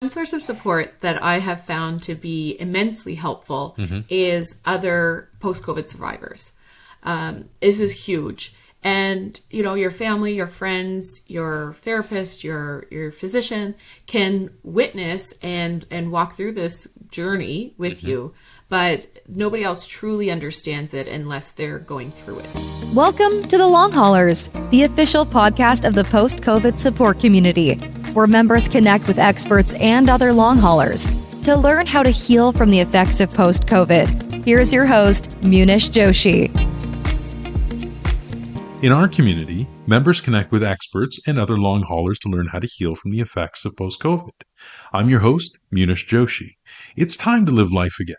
One source of support that I have found to be immensely helpful is other post-COVID survivors. This is huge. And, your family, your friends, your therapist, your physician can witness and walk through this journey with you. But nobody else truly understands it unless they're going through it. Welcome to the Long Haulers, the official podcast of the post-COVID support community, where members connect with experts and other long haulers to learn how to heal from the effects of post-COVID. Here's your host, Munish Joshi. In our community, members connect with experts and other long haulers to learn how to heal from the effects of post-COVID. I'm your host, Munish Joshi. It's time to live life again.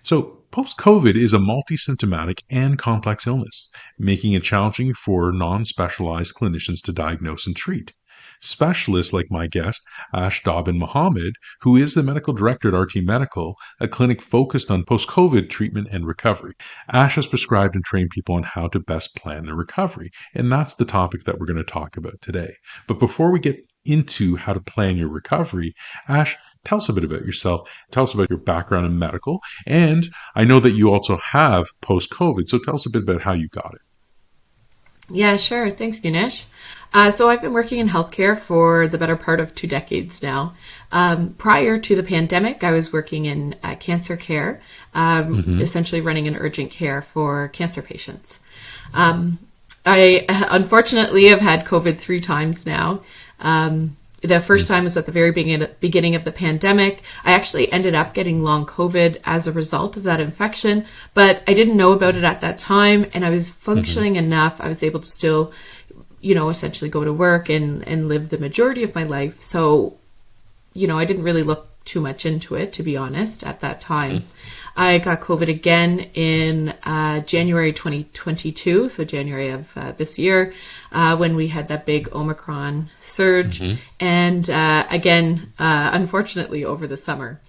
So, post-COVID is a multi-symptomatic and complex illness, making it challenging for non-specialized clinicians to diagnose and treat. Specialists like my guest, Ash Dobbin Mohammed, who is the medical director at RT Medical, a clinic focused on post-COVID treatment and recovery. Ash has prescribed and trained people on how to best plan their recovery, and that's the topic that we're going to talk about today. But before we get into how to plan your recovery, Ash, tell us a bit about yourself. Tell us about your background in medical, and I know that you also have post-COVID, so tell us a bit about how you got it. Yeah, sure. Thanks, Munish. So I've been working in healthcare for the better part of 2 decades now. Prior to the pandemic, I was working in cancer care, essentially running an urgent care for cancer patients. I unfortunately have had COVID 3 times now. The first time was at the very beginning of the pandemic. I actually ended up getting long COVID as a result of that infection, but I didn't know about it at that time, and I was functioning enough. I was able to still, essentially go to work and live the majority of my life. So, I didn't really look too much into it, to be honest, at that time. I got COVID again in January 2022, so January of this year, when we had that big Omicron surge. And again, unfortunately, over the summer.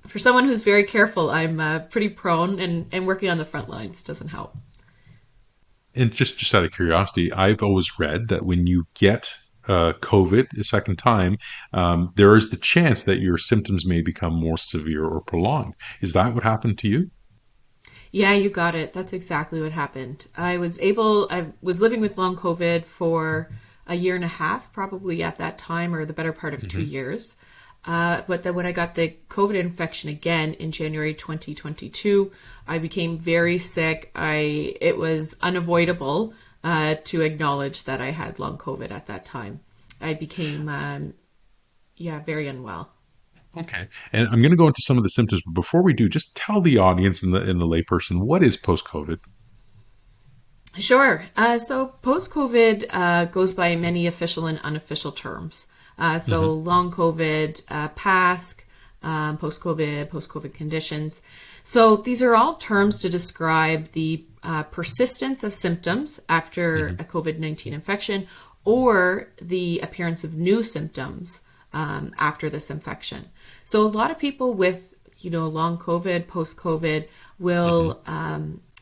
For someone who's very careful, I'm pretty prone, and working on the front lines doesn't help. And just out of curiosity, I've always read that when you get COVID a second time, there is the chance that your symptoms may become more severe or prolonged. Is that what happened to you? Yeah, you got it. That's exactly what happened. I was living with long COVID for a year and a half, probably at that time, or the better part of 2 years. But then when I got the COVID infection again in January 2022, I became very sick. It was unavoidable to acknowledge that I had long COVID at that time. I became, very unwell. Okay. And I'm going to go into some of the symptoms, but before we do, just tell the audience and the layperson, what is post-COVID? Sure. So post-COVID goes by many official and unofficial terms. Long COVID, PASC, post-COVID conditions. So these are all terms to describe the persistence of symptoms after a COVID-19 infection, or the appearance of new symptoms after this infection. So a lot of people with, long COVID, post-COVID will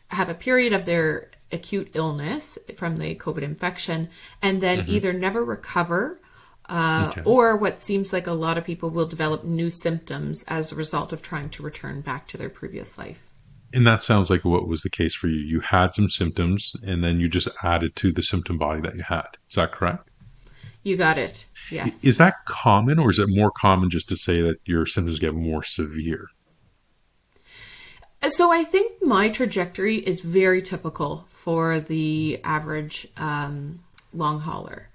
have a period of their acute illness from the COVID infection and then either never recover or what seems like a lot of people will develop new symptoms as a result of trying to return back to their previous life. And that sounds like what was the case for you. You had some symptoms and then you just added to the symptom body that you had. Is that correct? You got it. Yes. Is that common, or is it more common just to say that your symptoms get more severe? So I think my trajectory is very typical for the average long hauler.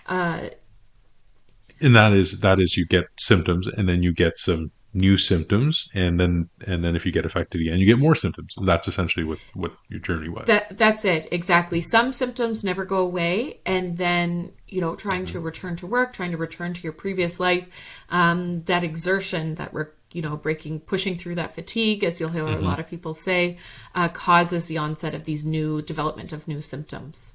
And that is you get symptoms and then you get some new symptoms, and then if you get affected again, you get more symptoms. That's essentially what your journey was. That's it, exactly. Some symptoms never go away, and then trying to return to work, trying to return to your previous life, that exertion that we're pushing through that fatigue, as you'll hear a lot of people say, causes the onset of these development of new symptoms.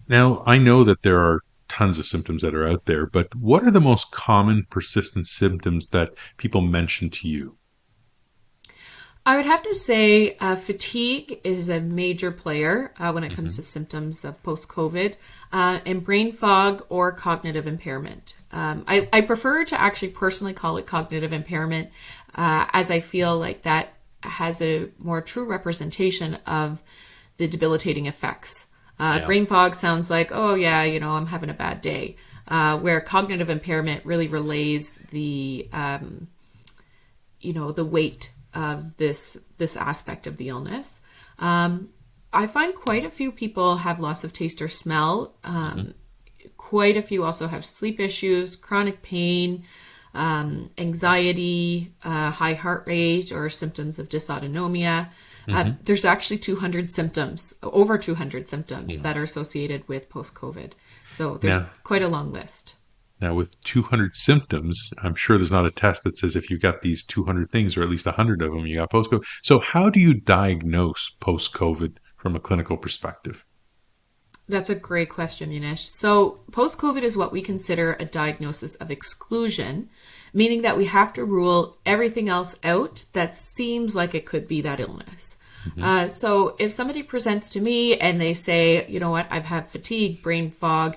Now, I know that there are tons of symptoms that are out there, but what are the most common persistent symptoms that people mention to you? I would have to say fatigue is a major player when it comes to symptoms of post-COVID, and brain fog or cognitive impairment. I prefer to actually personally call it cognitive impairment, as I feel like that has a more true representation of the debilitating effects. Brain fog sounds like, oh yeah, I'm having a bad day. Where cognitive impairment really relays the, the weight of this aspect of the illness. I find quite a few people have loss of taste or smell. Quite a few also have sleep issues, chronic pain, anxiety, high heart rate, or symptoms of dysautonomia. There's actually over 200 symptoms that are associated with post-COVID. So there's quite a long list. Now, with 200 symptoms, I'm sure there's not a test that says if you've got these 200 things, or at least 100 of them, you got post-COVID. So how do you diagnose post-COVID from a clinical perspective? That's a great question, Munish. So post-COVID is what we consider a diagnosis of exclusion, meaning that we have to rule everything else out that seems like it could be that illness. So if somebody presents to me and they say, you know what, I've had fatigue, brain fog,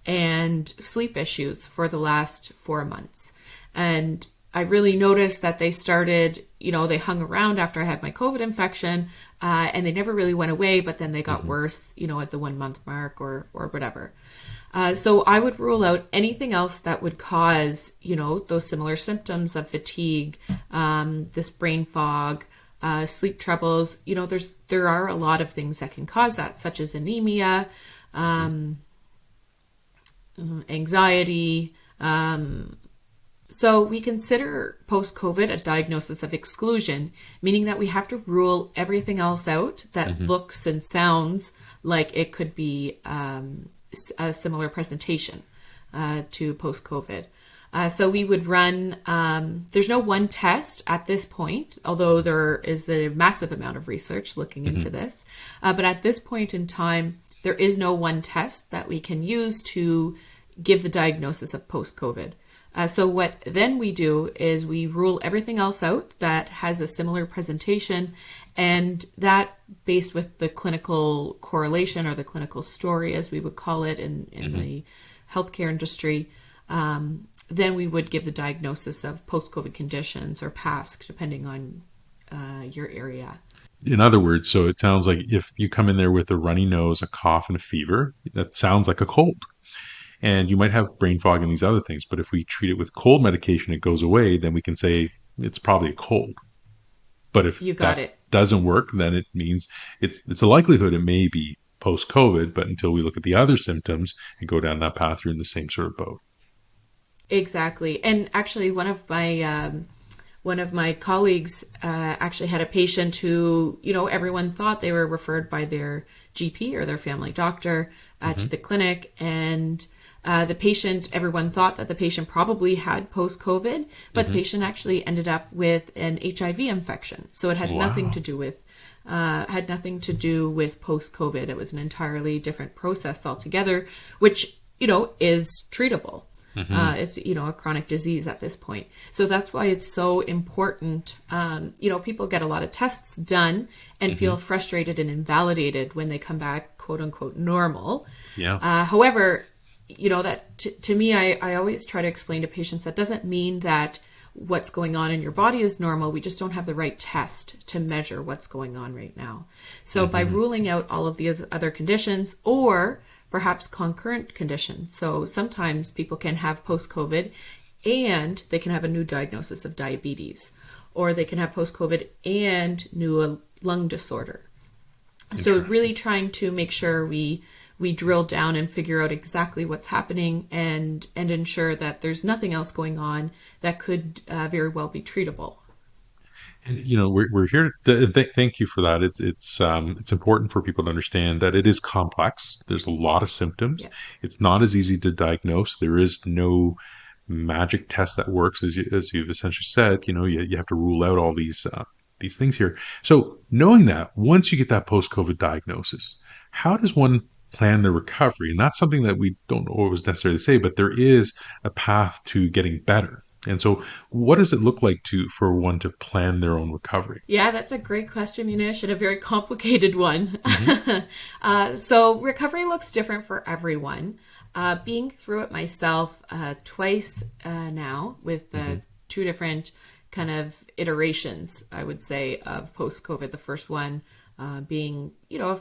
and sleep issues for the last 4 months, and I really noticed that they started, they hung around after I had my COVID infection, and they never really went away, but then they got worse, at the 1 month mark or whatever. So I would rule out anything else that would cause, those similar symptoms of fatigue, this brain fog, sleep troubles. There are a lot of things that can cause that, such as anemia, anxiety. So we consider post-COVID a diagnosis of exclusion, meaning that we have to rule everything else out that looks and sounds like it could be a similar presentation to post-COVID. So we would run, there's no one test at this point, although there is a massive amount of research looking into this. But at this point in time, there is no one test that we can use to give the diagnosis of post-COVID. So what then we do is we rule everything else out that has a similar presentation, and that, based with the clinical correlation or the clinical story, as we would call it in the healthcare industry, then we would give the diagnosis of post-COVID conditions or PASC, depending on your area. In other words, so it sounds like if you come in there with a runny nose, a cough, and a fever, that sounds like a cold. And you might have brain fog and these other things, but if we treat it with cold medication, it goes away, then we can say it's probably a cold. But if doesn't work, then it means it's a likelihood it may be post-COVID, but until we look at the other symptoms and go down that path, you're in the same sort of boat. Exactly. And actually, one of my colleagues actually had a patient who, everyone thought they were referred by their GP or their family doctor to the clinic, and everyone thought that the patient probably had post-COVID, but the patient actually ended up with an HIV infection. So it had nothing to do with post-COVID. It was an entirely different process altogether, which, is treatable. It's, a chronic disease at this point. So that's why it's so important. People get a lot of tests done and feel frustrated and invalidated when they come back, quote unquote, normal. However, that to me, I always try to explain to patients that doesn't mean that what's going on in your body is normal. We just don't have the right test to measure what's going on right now. So by ruling out all of these other conditions, or perhaps concurrent conditions. So sometimes people can have post-COVID and they can have a new diagnosis of diabetes, or they can have post-COVID and new lung disorder. So really trying to make sure we drill down and figure out exactly what's happening and ensure that there's nothing else going on that could very well be treatable. And, we're here to thank you for that. It's important for people to understand that it is complex. There's a lot of symptoms. Yeah. It's not as easy to diagnose. There is no magic test that works, as you've essentially said. You have to rule out all these things here. So knowing that, once you get that post-COVID diagnosis, how does one plan their recovery? And that's something that we don't always necessarily say, but there is a path to getting better. And so what does it look like for one to plan their own recovery? Yeah, that's a great question, Munish, and a very complicated one. So recovery looks different for everyone. Being through it myself twice now with two different kind of iterations, I would say, of post-COVID. The first one being,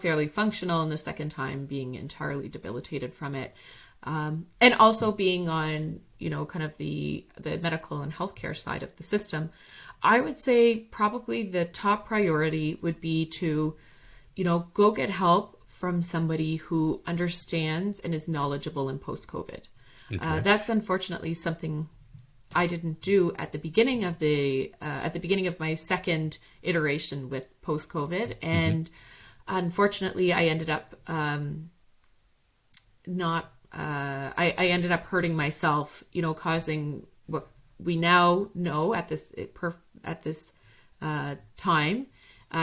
fairly functional, and the second time being entirely debilitated from it. And also being on, kind of the medical and healthcare side of the system. I would say probably the top priority would be to, go get help from somebody who understands and is knowledgeable in post-COVID. Okay. That's unfortunately something I didn't do at the beginning of my second iteration with post-COVID, and unfortunately, I ended up I ended up hurting myself, causing what we now know at this time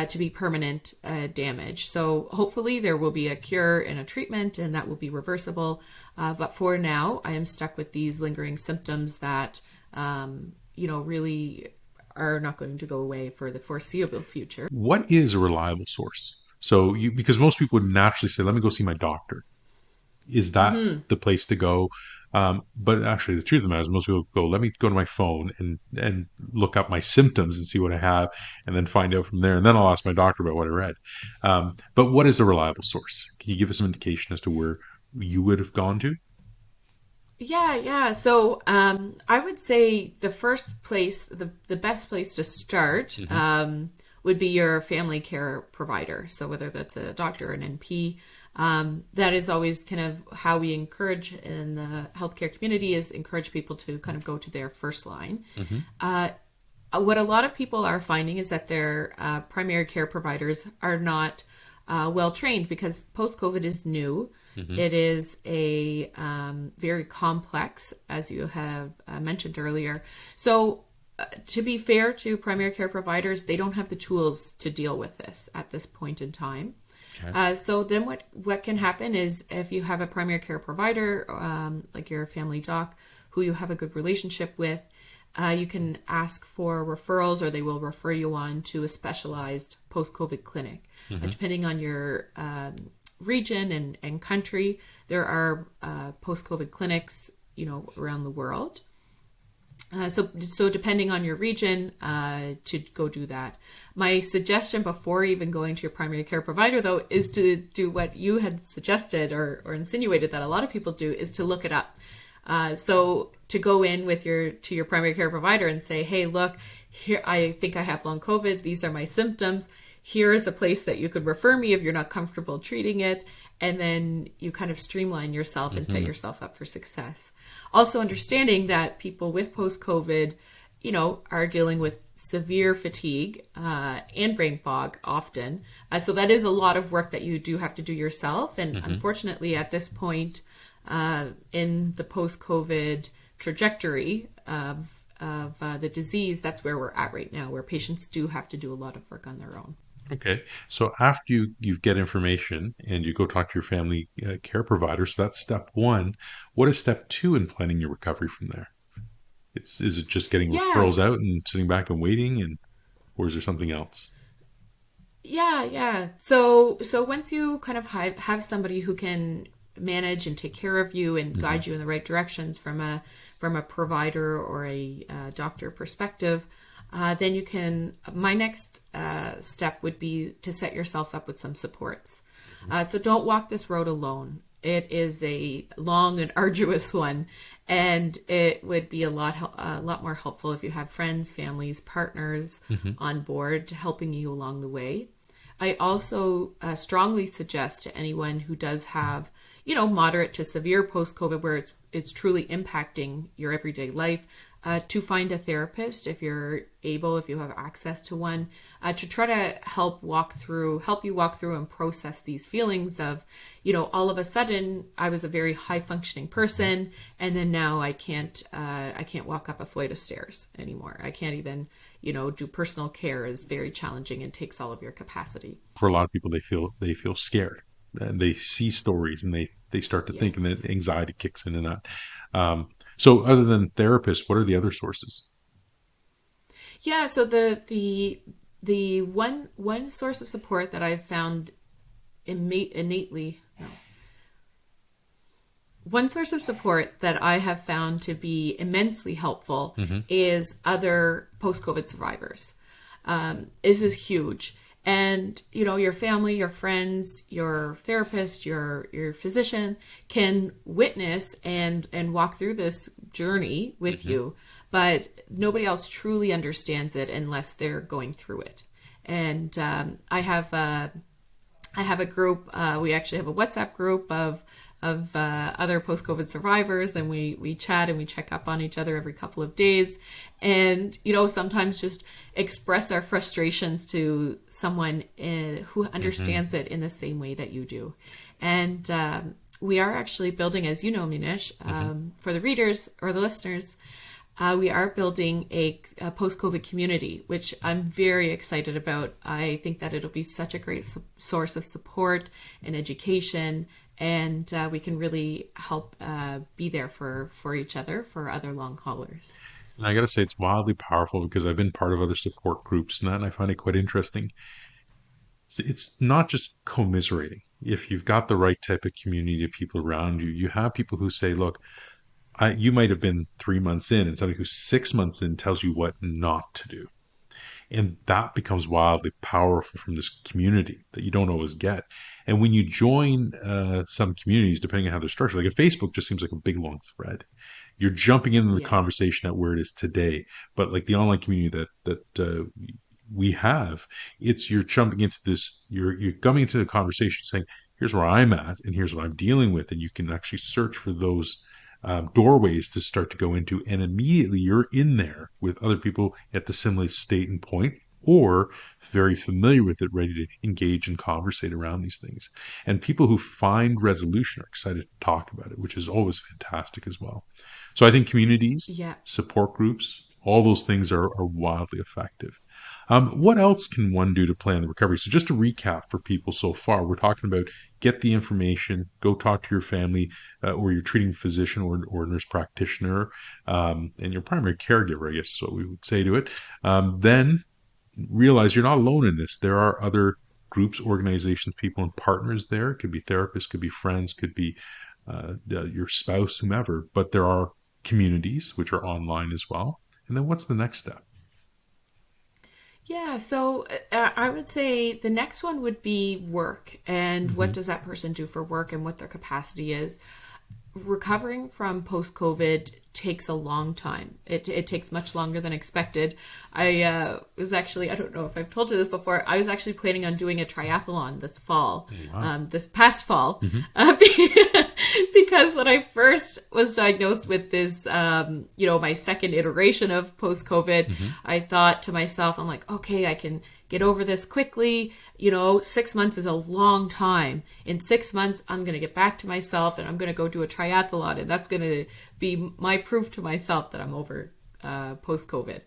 to be permanent damage. So hopefully there will be a cure and a treatment, and that will be reversible. But for now, I am stuck with these lingering symptoms that, really are not going to go away for the foreseeable future. What is a reliable source? So because most people would naturally say, let me go see my doctor. Is that the place to go? But actually, the truth of the matter is most people go, let me go to my phone and look up my symptoms and see what I have, and then find out from there. And then I'll ask my doctor about what I read. But what is a reliable source? Can you give us some indication as to where you would have gone to? Yeah. So I would say the first place, the best place to start would be your family care provider. So whether that's a doctor or an NP, that is always kind of how we encourage in the healthcare community, is encourage people to kind of go to their first line. What a lot of people are finding is that their primary care providers are not well trained, because post-COVID is new. It is a very complex, as you have mentioned earlier. So to be fair to primary care providers, they don't have the tools to deal with this at this point in time. Okay. So then what can happen is, if you have a primary care provider, like your family doc, who you have a good relationship with, you can ask for referrals, or they will refer you on to a specialized post-COVID clinic. Depending on your region and country, there are post-COVID clinics, around the world. So depending on your region, to go do that. My suggestion before even going to your primary care provider, though, is to do what you had suggested or insinuated that a lot of people do, is to look it up. So to go in to your primary care provider and say, hey, look, here, I think I have long COVID. These are my symptoms. Here is a place that you could refer me if you're not comfortable treating it. And then you kind of streamline yourself and set yourself up for success. Also understanding that people with post-COVID, are dealing with severe fatigue and brain fog often. So that is a lot of work that you do have to do yourself. And unfortunately, at this point in the post-COVID trajectory of the disease, that's where we're at right now, where patients do have to do a lot of work on their own. Okay. So after you get information and you go talk to your family care provider, so that's step one. What is step two in planning your recovery from there? Is it just getting referrals out and sitting back and waiting, or is there something else? Yeah. So once you kind of have somebody who can manage and take care of you and guide you in the right directions from a provider or a doctor perspective, then you can, my next step would be to set yourself up with some supports. So don't walk this road alone. It is a long and arduous one, and it would be a lot more helpful if you have friends, families, partners on board helping you along the way. I also strongly suggest to anyone who does have, moderate to severe post-COVID, where it's truly impacting your everyday life, to find a therapist if you're able, if you have access to one, to try to help you walk through and process these feelings of, all of a sudden I was a very high functioning person, and then now I can't walk up a flight of stairs anymore. I can't even, do personal care is very challenging and takes all of your capacity. For a lot of people, they feel scared, and they see stories and they start to think, and then anxiety kicks in and that. So other than therapists, what are the other sources? Yeah, so the one source of support that I've found innately, One source of support that I have found to be immensely helpful is other post-COVID survivors. This is huge. And, your family, your friends, your therapist, your physician can witness and walk through this journey with you, but nobody else truly understands it unless they're going through it. And I have a group, we actually have a WhatsApp group of other post-COVID survivors, and we chat and we check up on each other every couple of days, and sometimes just express our frustrations to someone who understands it in the same way that you do. And we are actually building, as you know, Munish, for the readers or the listeners, we are building a post-COVID community, which I'm very excited about. I think that it'll be such a great source of support and education, and we can really help be there for each other, for other long haulers. And I got to say, it's wildly powerful because I've been part of other support groups and that, and I find it quite interesting. It's not just commiserating. If you've got the right type of community of people around you, you have people who say, look, you might have been 3 months in, and somebody who's 6 months in tells you what not to do. And that becomes wildly powerful from this community that you don't always get. And when you join some communities, depending on how they're structured, like a Facebook just seems like a big, long thread. You're jumping into the conversation at where it is today. But like the online community that we have, you're jumping into this, you're coming into the conversation saying, here's where I'm at and here's what I'm dealing with. And you can actually search for those doorways to start to go into, and immediately you're in there with other people at the similar state and point, or very familiar with it, ready to engage and conversate around these things. And people who find resolution are excited to talk about it, which is always fantastic as well. So I think communities, support groups, all those things are wildly effective. What else can one do to plan the recovery? So just to recap for people so far, we're talking about get the information, go talk to your family or your treating physician or nurse practitioner, and your primary caregiver, I guess is what we would say to it. Then realize you're not alone in this. There are other groups, organizations, people, and partners there. It could be therapists, could be friends, could be your spouse, whomever. But there are communities which are online as well. And then what's the next step? Yeah, so I would say the next one would be work, and what does that person do for work and what their capacity is. Recovering from post-COVID takes a long time. It takes much longer than expected. I was actually, I don't know if I've told you this before, I was actually planning on doing a triathlon this fall, this past fall, because when I first was diagnosed with this, my second iteration of post-COVID, I thought to myself, I'm like, okay, I can get over this quickly. 6 months is a long time. In 6 months, I'm going to get back to myself and I'm going to go do a triathlon. And that's going to be my proof to myself that I'm over post-COVID.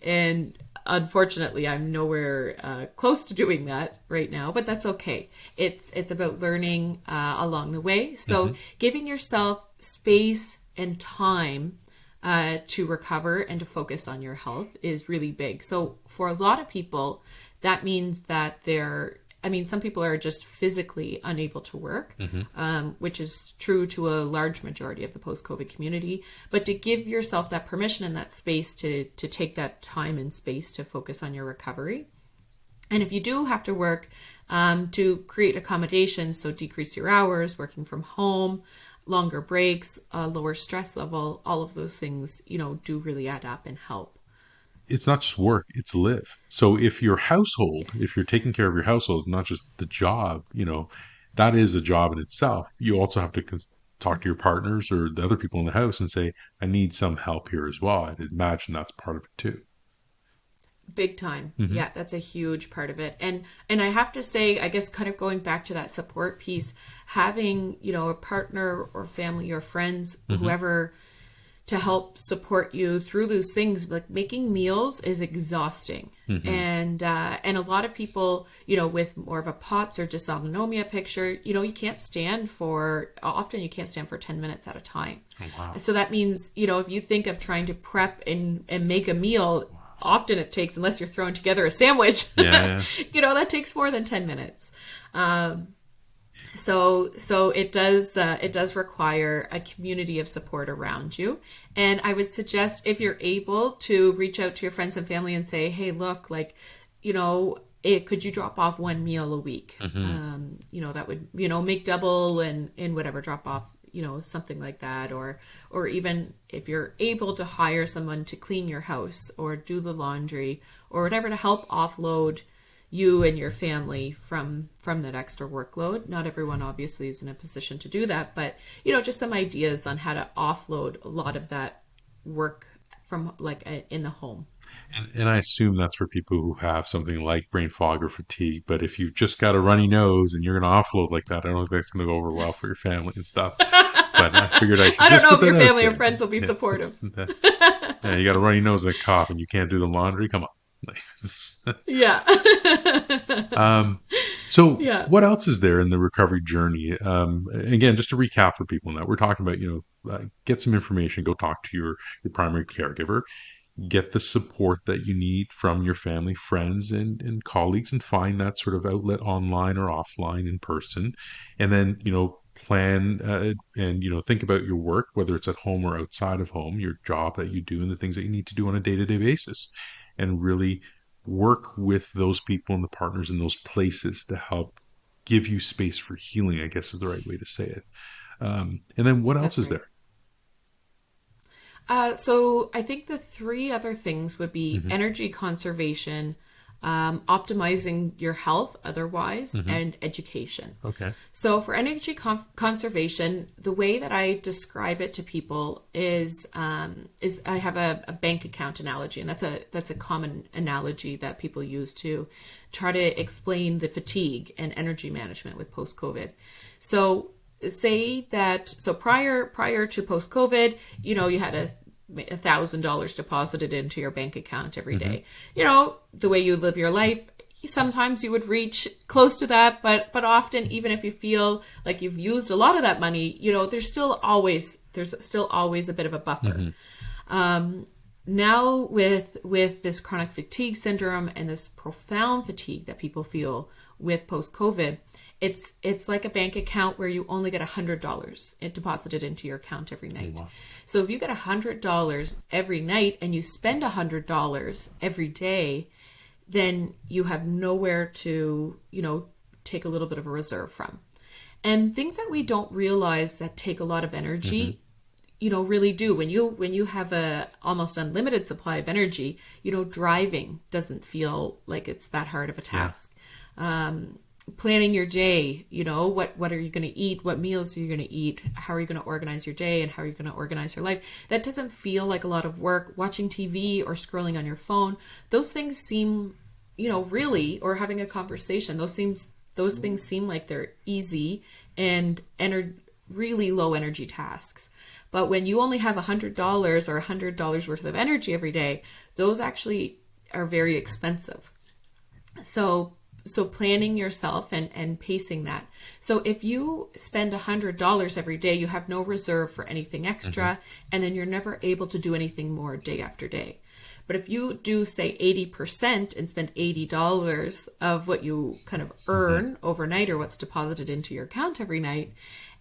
And unfortunately, I'm nowhere close to doing that right now, but that's okay. It's about learning along the way. So giving yourself space and time to recover and to focus on your health is really big. So for a lot of people, that means that some people are just physically unable to work, which is true to a large majority of the post-COVID community. But to give yourself that permission and that space to take that time and space to focus on your recovery. And if you do have to work, to create accommodations, so decrease your hours, working from home, longer breaks, lower stress level, all of those things, do really add up and help. It's not just work, it's live. So if your household, if you're taking care of your household, not just the job, that is a job in itself. You also have to talk to your partners or the other people in the house and say, I need some help here as well. I'd imagine that's part of it too. Big time. Yeah, that's a huge part of it. And I have to say, I guess kind of going back to that support piece, having, a partner or family or friends, whoever, to help support you through those things. Like making meals is exhausting. And a lot of people, with more of a POTS or dysautonomia picture, you can't stand for 10 minutes at a time. Oh, wow. So that means, if you think of trying to prep and make a meal, often it takes, unless you're throwing together a sandwich, that takes more than 10 minutes. So it does require a community of support around you. And I would suggest, if you're able, to reach out to your friends and family and say, hey, look, like, could you drop off one meal a week? That would, make double and whatever, drop off, something like that. Or even if you're able to hire someone to clean your house or do the laundry or whatever, to help offload you and your family from that extra workload. Not everyone obviously is in a position to do that, but just some ideas on how to offload a lot of that work from in the home. And I assume that's for people who have something like brain fog or fatigue. But if you've just got a runny nose and you're going to offload like that, I don't think that's going to go over well for your family and stuff. But I figured I should I don't just know put if your that out family there. or friends will be supportive. Yeah, you got a runny nose and a cough and you can't do the laundry. Come on. Yeah. So Yeah. what else is there in the recovery journey? Again, just to recap for people now, we're talking about, get some information, go talk to your primary caregiver, get the support that you need from your family, friends, and colleagues, and find that sort of outlet online or offline, in person. And then, plan and think about your work, whether it's at home or outside of home, your job that you do and the things that you need to do on a day-to-day basis, and really work with those people and the partners in those places to help give you space for healing, I guess is the right way to say it. And then what else is there? So I think the three other things would be energy conservation, optimizing your health otherwise, and education. Okay. So for energy conservation, the way that I describe it to people is I have a bank account analogy, and that's a common analogy that people use to try to explain the fatigue and energy management with post-COVID. So say that, prior to post-COVID, you had $1,000 deposited into your bank account every day. The way you live your life, sometimes you would reach close to that, but often, even if you feel like you've used a lot of that money, there's still always a bit of a buffer. Now with this chronic fatigue syndrome and this profound fatigue that people feel with post-COVID, it's like a bank account where you only get $100 deposited into your account every night. Wow. So if you get $100 every night and you spend $100 every day, then you have nowhere to, take a little bit of a reserve from. And things that we don't realize that take a lot of energy, really do. When you have a almost unlimited supply of energy, driving doesn't feel like it's that hard of a task. Yeah. Planning your day, what are you going to eat? What meals are you going to eat? How are you going to organize your day, and how are you going to organize your life? That doesn't feel like a lot of work. Watching TV or scrolling on your phone, those things seem, really, or having a conversation, those things seem like they're easy and really low energy tasks. But when you only have $100 or $100 worth of energy every day, those actually are very expensive. So planning yourself and pacing that. So if you spend $100 every day, you have no reserve for anything extra, and then you're never able to do anything more day after day. But if you do, say, 80% and spend $80 of what you kind of earn overnight, or what's deposited into your account every night,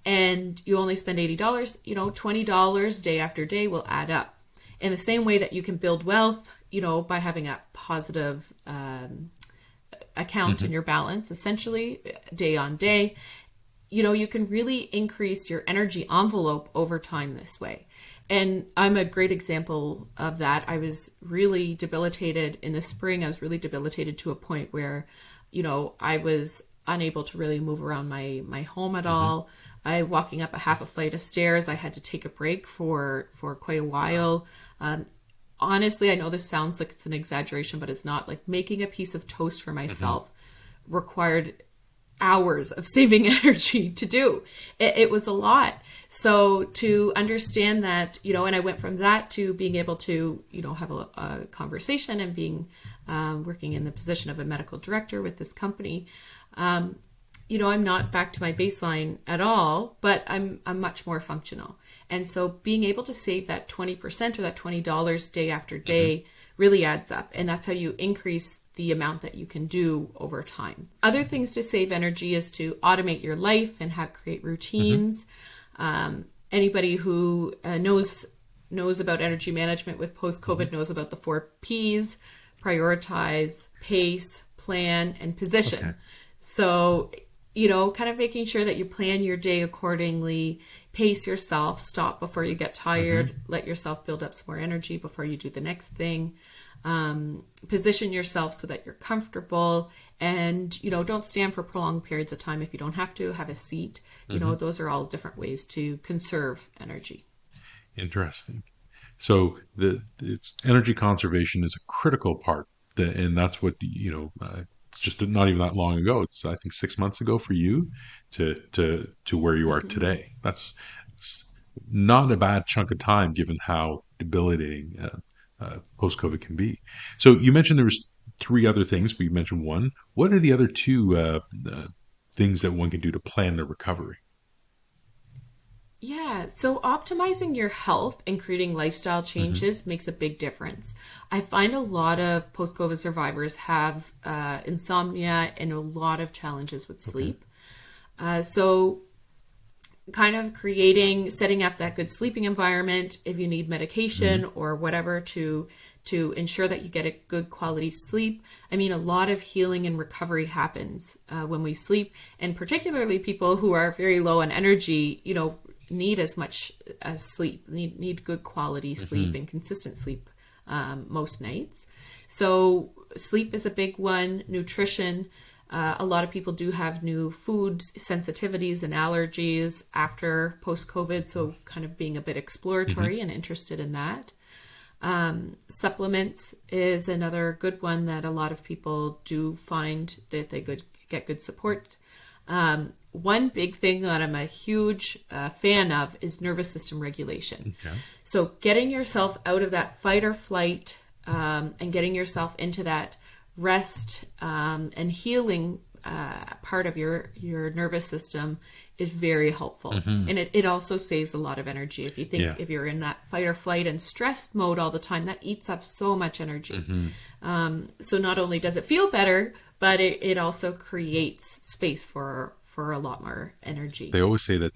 and you only spend $80, $20 day after day will add up. In the same way that you can build wealth, by having a positive account in your balance, essentially day on day, you can really increase your energy envelope over time this way. And I'm a great example of that. I was really debilitated in the spring. I was really debilitated to a point where, I was unable to really move around my home at all. Walking up a half a flight of stairs, I had to take a break for quite a while. Honestly, I know this sounds like it's an exaggeration, but it's not. Like, making a piece of toast for myself required hours of saving energy to do. It was a lot. So to understand that, and I went from that to being able to, have a conversation and being working in the position of a medical director with this company. I'm not back to my baseline at all, but I'm much more functional. And so being able to save that 20% or that $20 day after day really adds up. And that's how you increase the amount that you can do over time. Other things to save energy is to automate your life and create routines. Anybody who knows about energy management with post-COVID knows about the 4 Ps: prioritize, pace, plan, and position. Okay. So, kind of making sure that you plan your day accordingly, pace yourself, stop before you get tired, let yourself build up some more energy before you do the next thing. Position yourself so that you're comfortable, and, don't stand for prolonged periods of time if you don't have to. Have a seat. Those are all different ways to conserve energy. Interesting. So it's energy conservation is a critical part, and that's what it's just not even that long ago. It's, I think, 6 months ago for you to where you are today. It's not a bad chunk of time given how debilitating post-COVID can be. So you mentioned there was 3 other things, but you mentioned one. What are the other 2 things that one can do to plan their recovery? Yeah, so optimizing your health and creating lifestyle changes makes a big difference. I find a lot of post-COVID survivors have insomnia and a lot of challenges with sleep. So kind of setting up that good sleeping environment, if you need medication or whatever to ensure that you get a good quality sleep. I mean, a lot of healing and recovery happens when we sleep, and particularly people who are very low on energy, need as much as sleep, need good quality sleep and consistent sleep most nights. So sleep is a big one. Nutrition. A lot of people do have new food sensitivities and allergies after post-COVID, so kind of being a bit exploratory and interested in that. Supplements is another good one that a lot of people do find that they get good support. One big thing that I'm a huge fan of is nervous system regulation. Okay. So getting yourself out of that fight or flight and getting yourself into that rest and healing part of your nervous system is very helpful. And it also saves a lot of energy. If you think if you're in that fight or flight and stress mode all the time, that eats up so much energy. So not only does it feel better, but it also creates space for a lot more energy. They always say that,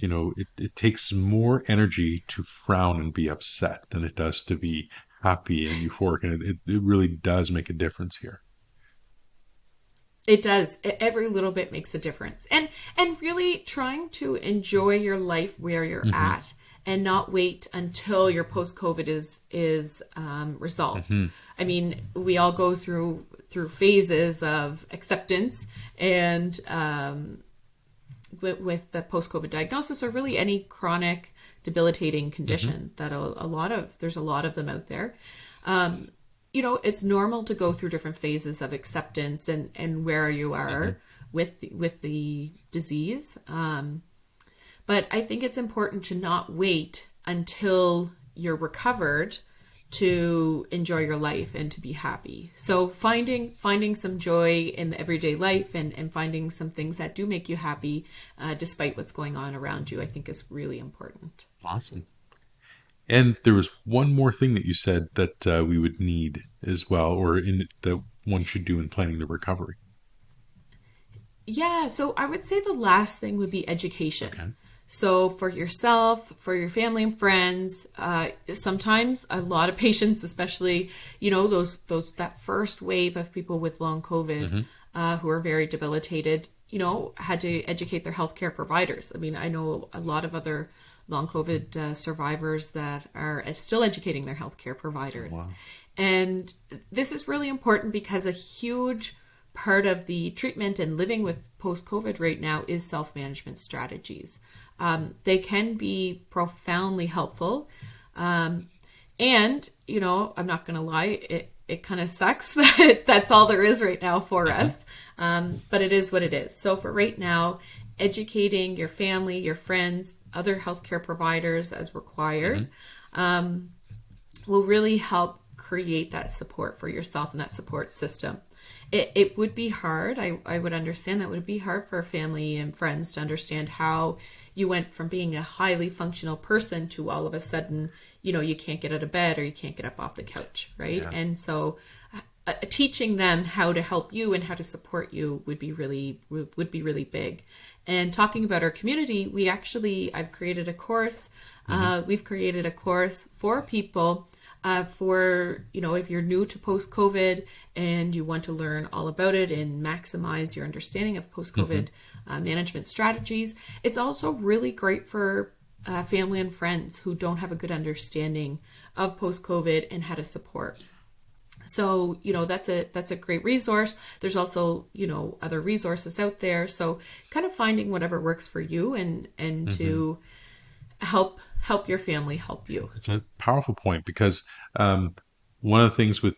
it takes more energy to frown and be upset than it does to be happy and euphoric. And it really does make a difference here. It does. Every little bit makes a difference. And really trying to enjoy your life where you're at and not wait until your post-COVID is resolved. I mean, we all go through phases of acceptance and with the post-COVID diagnosis, or really any chronic debilitating condition that there's a lot of them out there. It's normal to go through different phases of acceptance and where you are with the disease. But I think it's important to not wait until you're recovered to enjoy your life and to be happy. So finding some joy in the everyday life and finding some things that do make you happy despite what's going on around you, I think is really important. Awesome. And there was one more thing that you said that we would need as well, or that one should do in planning the recovery. Yeah, so I would say the last thing would be education. Okay. So for yourself, for your family and friends, sometimes a lot of patients, especially, that first wave of people with long COVID who are very debilitated, had to educate their healthcare providers. I mean, I know a lot of other long COVID survivors that are still educating their healthcare providers. Wow. And this is really important because a huge part of the treatment and living with post-COVID right now is self-management strategies. They can be profoundly helpful. And, I'm not going to lie, it kind of sucks that that's all there is right now for us. But it is what it is. So for right now, educating your family, your friends, other healthcare providers as required will really help create that support for yourself and that support system. It would be hard. I would understand that would be hard for family and friends to understand how you went from being a highly functional person to all of a sudden, you can't get out of bed or you can't get up off the couch, right? Yeah. And so teaching them how to help you and how to support you would be really big. And talking about our community, I've created a course. We've created a course for people for, if you're new to post-COVID and you want to learn all about it and maximize your understanding of post-COVID management strategies. It's also really great for family and friends who don't have a good understanding of post-COVID and how to support. So, that's a great resource. There's also, other resources out there. So kind of finding whatever works for you and to help your family help you. It's a powerful point because one of the things with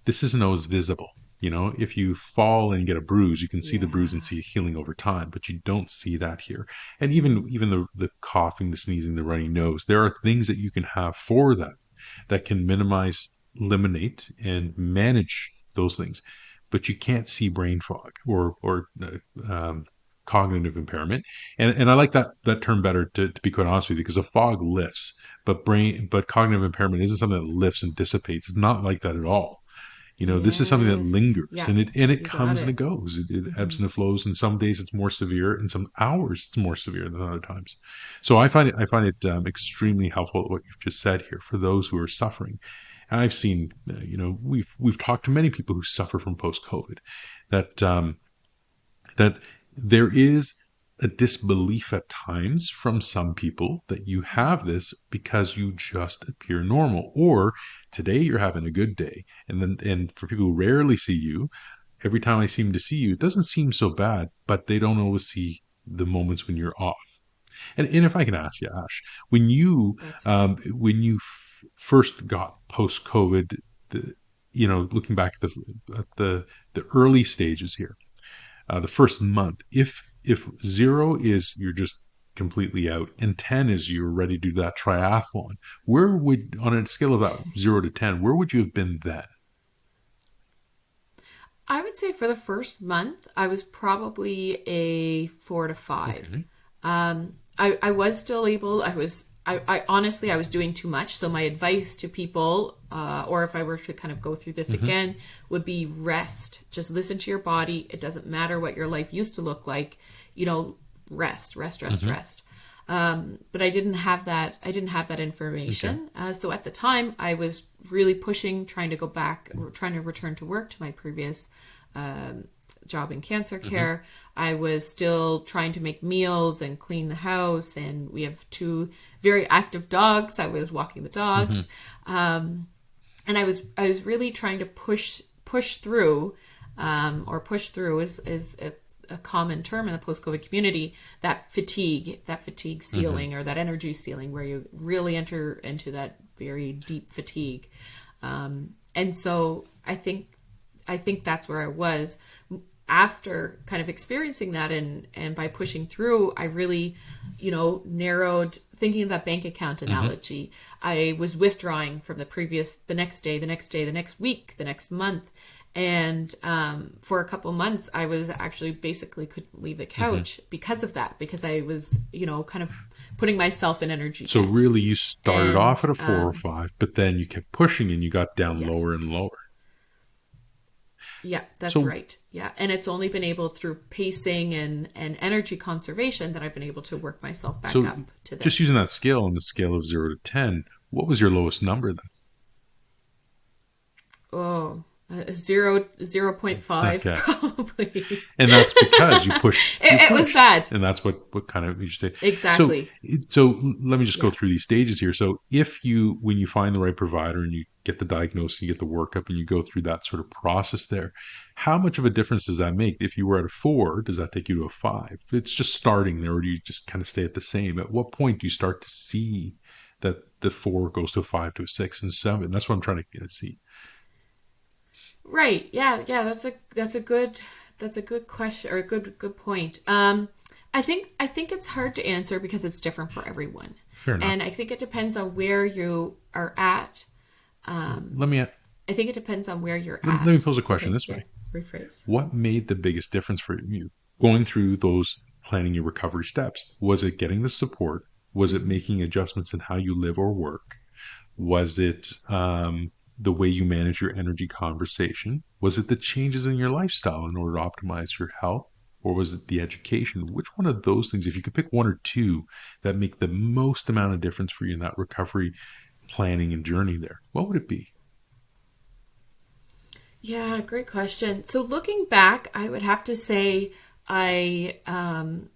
this isn't always visible. If you fall and get a bruise, you can see the bruise and see it healing over time, but you don't see that here. And even the coughing, the sneezing, the runny nose, there are things that you can have for that can minimize, eliminate, and manage those things. But you can't see brain fog or cognitive impairment. And I like that term better, to be quite honest with you, because a fog lifts, but cognitive impairment isn't something that lifts and dissipates. It's not like that at all. This is something that lingers, and it comes and it goes. It ebbs and it flows, and some days it's more severe, and some hours it's more severe than other times. So I find it extremely helpful what you've just said here for those who are suffering. I've seen, we've talked to many people who suffer from post-COVID, that there is a disbelief at times from some people that you have this because you just appear normal, or today you're having a good day. And for people who rarely see you, every time I seem to see you, it doesn't seem so bad, but they don't always see the moments when you're off. And if I can ask you, Ash, when you first got post-COVID, looking back at the early stages here, the first month, if 0 is you're just completely out and 10 is you're ready to do that triathlon, on a scale of that 0 to 10, where would you have been then? I would say for the first month, I was probably a 4 to 5. Okay. I was still able, I honestly, I was doing too much. So my advice to people, or if I were to kind of go through this again, would be rest. Just listen to your body. It doesn't matter what your life used to look like. Rest. But I didn't have that. I didn't have that information. Okay. So at the time, I was really pushing, trying to go back, trying to return to work, to my previous job in cancer care. I was still trying to make meals and clean the house, and we have 2 very active dogs. I was walking the dogs, and I was really trying to push through, or push through is a common term in the post-COVID community, that fatigue ceiling, or that energy ceiling, where you really enter into that very deep fatigue. And so I think that's where I was after kind of experiencing that, and by pushing through, I really, narrowed, thinking of that bank account analogy. I was withdrawing from the next day, the next week, the next month. And for a couple months, I was actually basically couldn't leave the couch because of that, because I was, kind of putting myself in energy. So really you started off at a 4 or 5, but then you kept pushing and you got down lower and lower. Yeah, that's right. Yeah. And it's only been able through pacing and energy conservation that I've been able to work myself back up to this. Just using that scale, on the scale of 0 to 10, what was your lowest number then? Oh, 0.5 probably. And that's because you pushed. It was bad. And that's what kind of you stay. Exactly. So let me just go through these stages here. So when you find the right provider and you get the diagnosis, you get the workup, and you go through that sort of process there, how much of a difference does that make? If you were at a 4, does that take you to a 5? It's just starting there, or do you just kind of stay at the same? At what point do you start to see that the 4 goes to a 5, to a 6 and 7? That's what I'm trying to see. Right. Yeah. That's a good question, or a good point. I think it's hard to answer because it's different for everyone. Fair enough. And I think it depends on where you are at. I think it depends on where you're at. Let me pose a question this way. Rephrase. What made the biggest difference for you going through those planning your recovery steps? Was it getting the support? Was it making adjustments in how you live or work? Was it the way you manage your energy conversation? Was it the changes in your lifestyle in order to optimize your health? Or was it the education? Which one of those things, if you could pick one or two that make the most amount of difference for you in that recovery planning and journey there, what would it be? Yeah, great question. So looking back, I would have to say I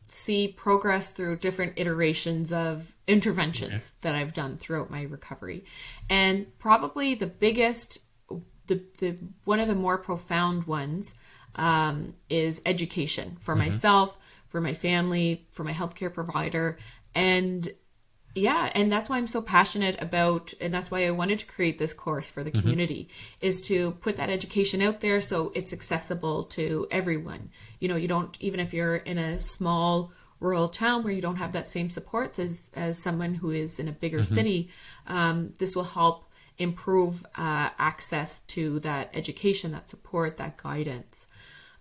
see progress through different iterations of interventions that I've done throughout my recovery. And probably the biggest, the one of the more profound ones is education for myself, for my family, for my healthcare provider. And yeah, and that's why I'm so passionate about, and that's why I wanted to create this course for the community, is to put that education out there so it's accessible to everyone. You know, you don't, even if you're in a small rural town where you don't have that same supports as someone who is in a bigger city, this will help improve access to that education, that support, that guidance.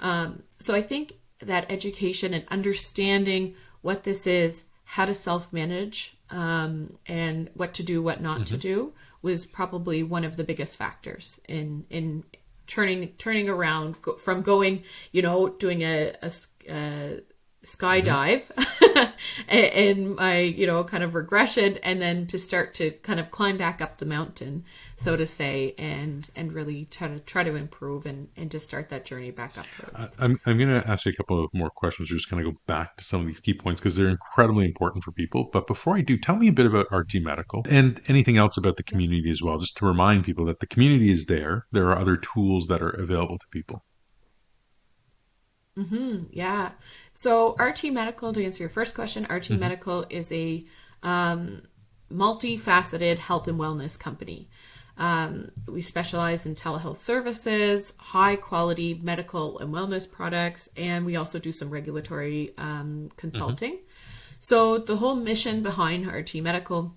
So I think that education and understanding what this is, how to self-manage, and what to do, what not to do, was probably one of the biggest factors in turning around from going, doing a skydive in my, kind of regression, and then to start to kind of climb back up the mountain, so to say, and really try to improve and to start that journey back upwards. I'm going to ask you a couple of more questions. We're just going to go back to some of these key points because they're incredibly important for people. But before I do, tell me a bit about RT Medical and anything else about the community as well, just to remind people that the community is there. There are other tools that are available to people. Yeah. So RT Medical, to answer your first question, RT Medical is a multifaceted health and wellness company. We specialize in telehealth services, high quality medical and wellness products, and we also do some regulatory consulting. So the whole mission behind RT Medical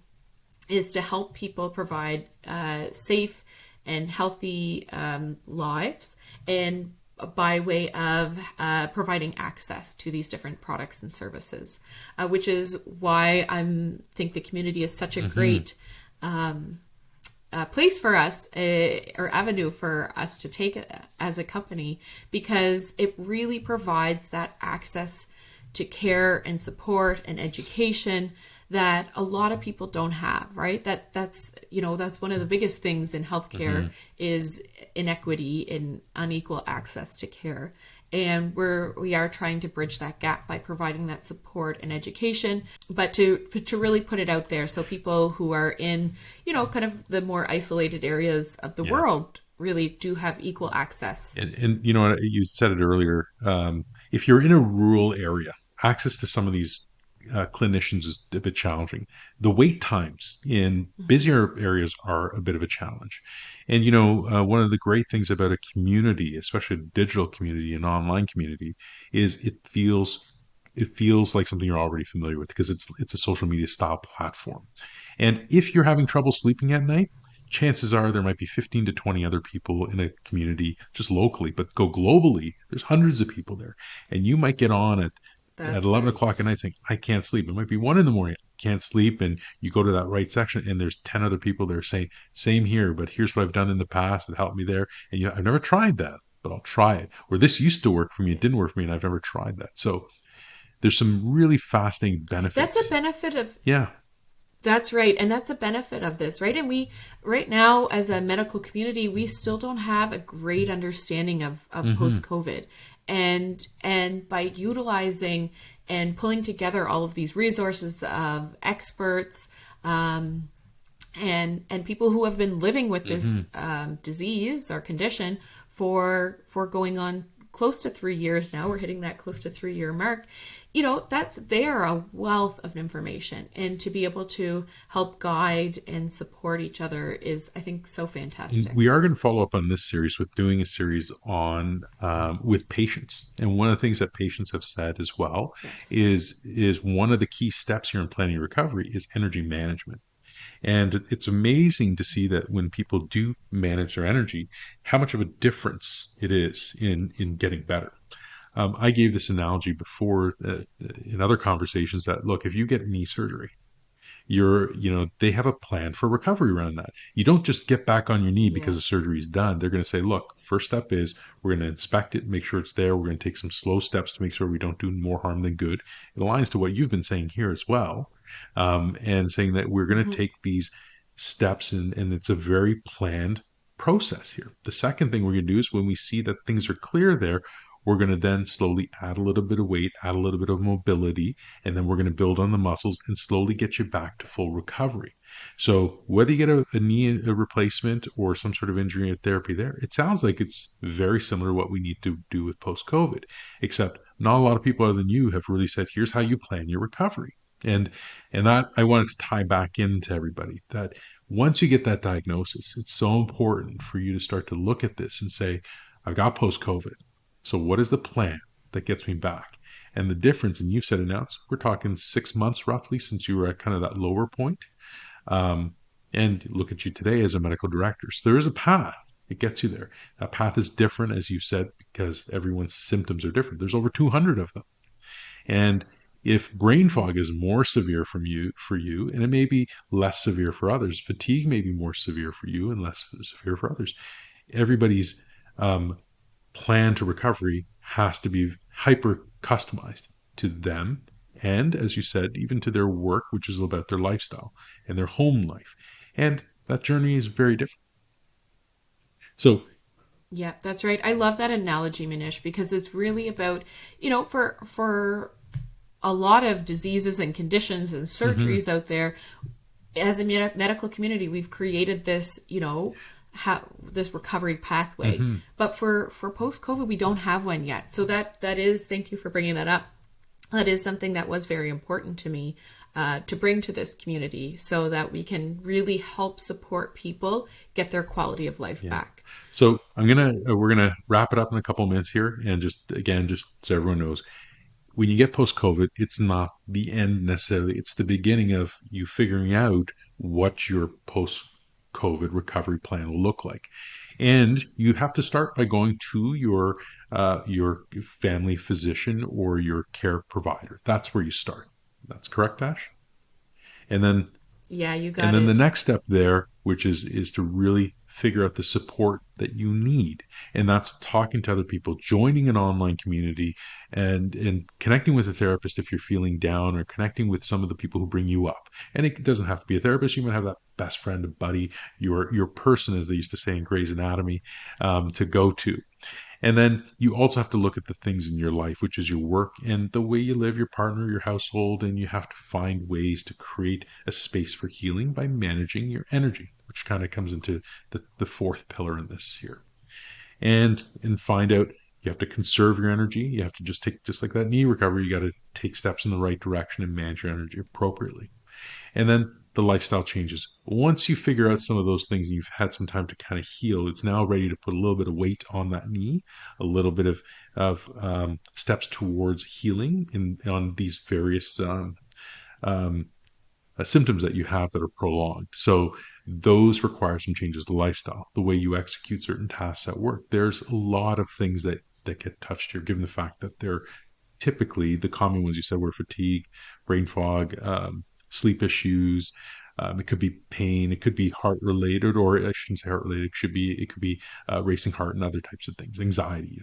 is to help people provide safe and healthy lives, and by way of providing access to these different products and services, which is why I think the community is such a great place for us, or avenue for us to take it as a company, because it really provides that access to care and support and education that a lot of people don't have, right? That's one of the biggest things in healthcare is inequity and unequal access to care. And we are trying to bridge that gap by providing that support and education, but to really put it out there so people who are in, kind of the more isolated areas of the world really do have equal access. And you said it earlier, if you're in a rural area, access to some of these clinicians is a bit challenging. The wait times in busier areas are a bit of a challenge. And, one of the great things about a community, especially a digital community, an online community, is it feels like something you're already familiar with because it's a social media style platform. And if you're having trouble sleeping at night, chances are there might be 15 to 20 other people in a community just locally, but go globally, there's hundreds of people there. And you might get on at 11 o'clock at night saying, I can't sleep. It might be 1 a.m, can't sleep. And you go to that right section and there's 10 other people there saying, same here, but here's what I've done in the past that helped me there. And I've never tried that, but I'll try it. Or this used to work for me. It didn't work for me and I've never tried that. So there's some really fascinating benefits. That's a benefit of... Yeah. That's right. And that's a benefit of this, right? And we, right now, as a medical community, we still don't have a great understanding of post-COVID. And by utilizing and pulling together all of these resources of experts and people who have been living with this disease or condition for going on close to 3 years now, we're hitting that close to 3-year mark, they're a wealth of information, and to be able to help guide and support each other is, I think, so fantastic. We are going to follow up on this series with doing a series on with patients, and one of the things that patients have said as well is one of the key steps here in planning recovery is energy management. And it's amazing to see that when people do manage their energy, how much of a difference it is in getting better. I gave this analogy before in other conversations that, look, if you get knee surgery they have a plan for recovery around that. You don't just get back on your knee because the Yes. surgery is done. They're going to say, look, first step is we're going to inspect it, make sure it's there. We're going to take some slow steps to make sure we don't do more harm than good. It aligns to what you've been saying here as well, and saying that we're going to Hmm. take these steps, and it's a very planned process here. The second thing we're going to do is when we see that things are clear there, we're going to then slowly add a little bit of weight, add a little bit of mobility, and then we're going to build on the muscles and slowly get you back to full recovery. So whether you get a knee replacement or some sort of injury or therapy there, it sounds like it's very similar to what we need to do with post-COVID, except not a lot of people other than you have really said, here's how you plan your recovery. And that I wanted to tie back into everybody, that once you get that diagnosis, it's so important for you to start to look at this and say, I've got post-COVID. So what is the plan that gets me back? And the difference, and you've said it now, we're talking 6 months roughly since you were at kind of that lower point. Um, and look at you today as a medical director. So there is a path. It gets you there. That path is different, as you said, because everyone's symptoms are different. There's over 200 of them. And if brain fog is more severe for you, and it may be less severe for others, fatigue may be more severe for you and less severe for others. Everybody's plan to recovery has to be hyper customized to them, and as you said, even to their work, which is about their lifestyle and their home life. And that journey is very different. So, Yeah, that's right. I love that analogy, Manish, because it's really about, for a lot of diseases and conditions and mhm, surgeries out there, as a medical community, we've created this, this recovery pathway. mhm, But for post COVID, we don't have one yet. So that is, thank you for bringing that up. That is something that was very important to me, to bring to this community, so that we can really help support people get their quality of life yeah. back. So we're gonna wrap it up in a couple of minutes here, and just so everyone knows, when you get post COVID, it's not the end necessarily. It's the beginning of you figuring out what your post COVID recovery plan will look like. And you have to start by going to your family physician or your care provider. That's where you start. That's correct, Ash? And then Yeah, you and got then the it. next step there, which is to really figure out the support that you need. And that's talking to other people, joining an online community, and connecting with a therapist if you're feeling down, or connecting with some of the people who bring you up. And it doesn't have to be a therapist. You might have that best friend, a buddy, your person, as they used to say in Grey's Anatomy, to go to. And then you also have to look at the things in your life, which is your work and the way you live, your partner, your household, and you have to find ways to create a space for healing by managing your energy, which kind of comes into the fourth pillar in this here. And find out, you have to conserve your energy. You have to just like that knee recovery, you got to take steps in the right direction and manage your energy appropriately. And then the lifestyle changes. Once you figure out some of those things and you've had some time to kind of heal, it's now ready to put a little bit of weight on that knee, a little bit of steps towards healing on these various um, symptoms that you have that are prolonged. So those require some changes to lifestyle, the way you execute certain tasks at work. There's a lot of things that get touched here, given the fact that they're typically the common ones you said were fatigue, brain fog, sleep issues. It could be pain. It could be heart related, or I shouldn't say heart related. It could be racing heart and other types of things, anxiety.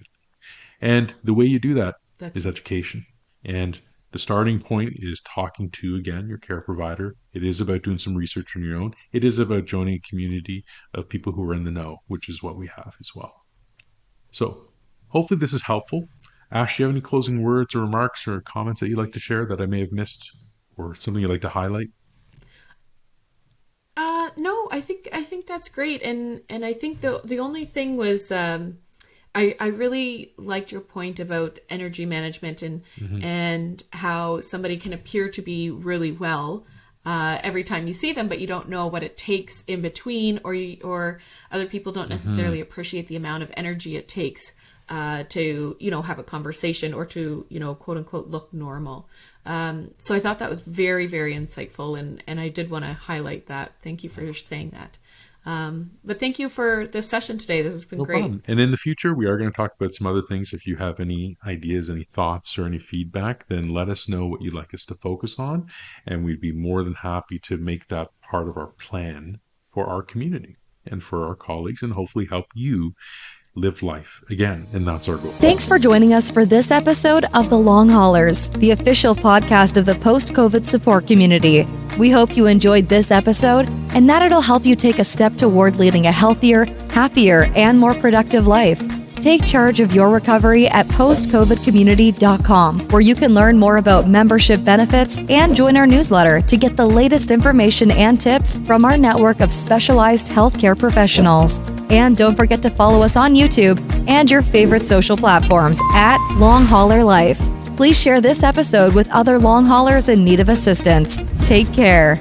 And the way you do that That's is education. And the starting point is talking to, again, your care provider. It is about doing some research on your own. It is about joining a community of people who are in the know, which is what we have as well. So hopefully this is helpful. Ash, do you have any closing words or remarks or comments that you'd like to share that I may have missed, or something you'd like to highlight? no, I think that's great, and I think the only thing was, I really liked your point about energy management, Mm-hmm. and how somebody can appear to be really well, every time you see them, but you don't know what it takes in between, or other people don't Mm-hmm. necessarily appreciate the amount of energy it takes, to have a conversation, or to quote unquote look normal. So I thought that was very, very insightful, and I did want to highlight that. Thank you for saying that. But thank you for this session today. This has been No great. problem. And in the future, we are going to talk about some other things. If you have any ideas, any thoughts, or any feedback, then let us know what you'd like us to focus on. And we'd be more than happy to make that part of our plan for our community and for our colleagues, and hopefully help you live life again. And that's our goal. Thanks for joining us for this episode of The Long Haulers, the official podcast of the post-COVID support community. We hope you enjoyed this episode and that it'll help you take a step toward leading a healthier, happier, and more productive life. Take charge of your recovery at postcovidcommunity.com, where you can learn more about membership benefits and join our newsletter to get the latest information and tips from our network of specialized healthcare professionals. And don't forget to follow us on YouTube and your favorite social platforms at Long Hauler Life. Please share this episode with other long haulers in need of assistance. Take care.